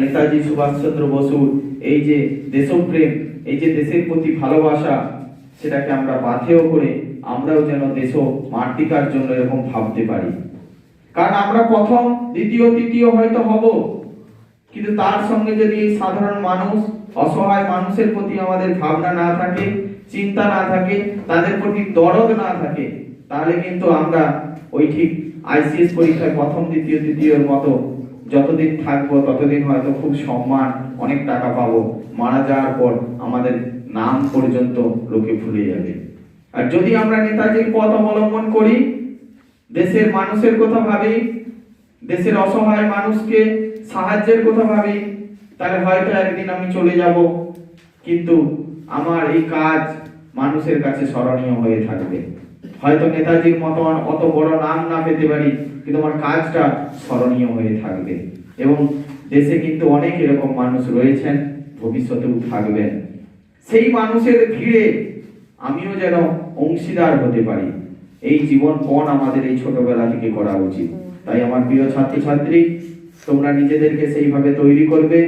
নেতাজি সুভাষচন্দ্র বসুর এই যে দেশপ্রেম, এই যে দেশের প্রতি ভালোবাসা, সেটাকে আমরা পাথেয় করে আমরাও যেন দেশ মাতৃকার জন্য এরকম ভাবতে পারি। কারণ আমরা প্রথম, দ্বিতীয়, তৃতীয় হয়তো হব, কিন্তু তার সঙ্গে যদি এই সাধারণ মানুষ, অসহায় মানুষের প্রতি আমাদের ভাবনা না থাকে, চিন্তা না থাকে, তাদের প্রতি দরদ না থাকে, তাহলে কিন্তু আমরা ওই ঠিক আইসিএস পরীক্ষায় প্রথম, দ্বিতীয়, তৃতীয়র মতো যতদিন থাকবো ততদিন হয়তো খুব সম্মান, অনেক টাকা পাবো, মারা যাওয়ার পর আমাদের নাম পর্যন্ত লোকে ভুলে যাবে। আর যদি আমরা নেতাজির পথ অবলম্বন করি, দেশের মানুষের কথা ভাবি, দেশের অসহায় মানুষকে সাহায্যের কথা ভাবি, তাহলে হয়তো একদিন আমি চলে যাব, কিন্তু আমার এই কাজ মানুষের কাছে স্মরণীয় হয়ে থাকবে। হয়তো নেতাজির মতো অত বড় নাম না পেতে পারি, কিন্তু আমার কাজটা স্মরণীয় হয়ে থাকবে। এবং দেশে কিন্তু অনেক এরকম মানুষ রয়েছেন, ভবিষ্যতেও থাকবেন। সেই মানুষের ভিড়ে আমিও যেন অংশীদার হতে পারি। এই জীবন পণ আমাদের এই ছোটবেলা থেকে করা উচিত। তাই আমার প্রিয় ছাত্রছাত্রী, তোমরা নিজেদেরকে সেইভাবে তৈরি করবে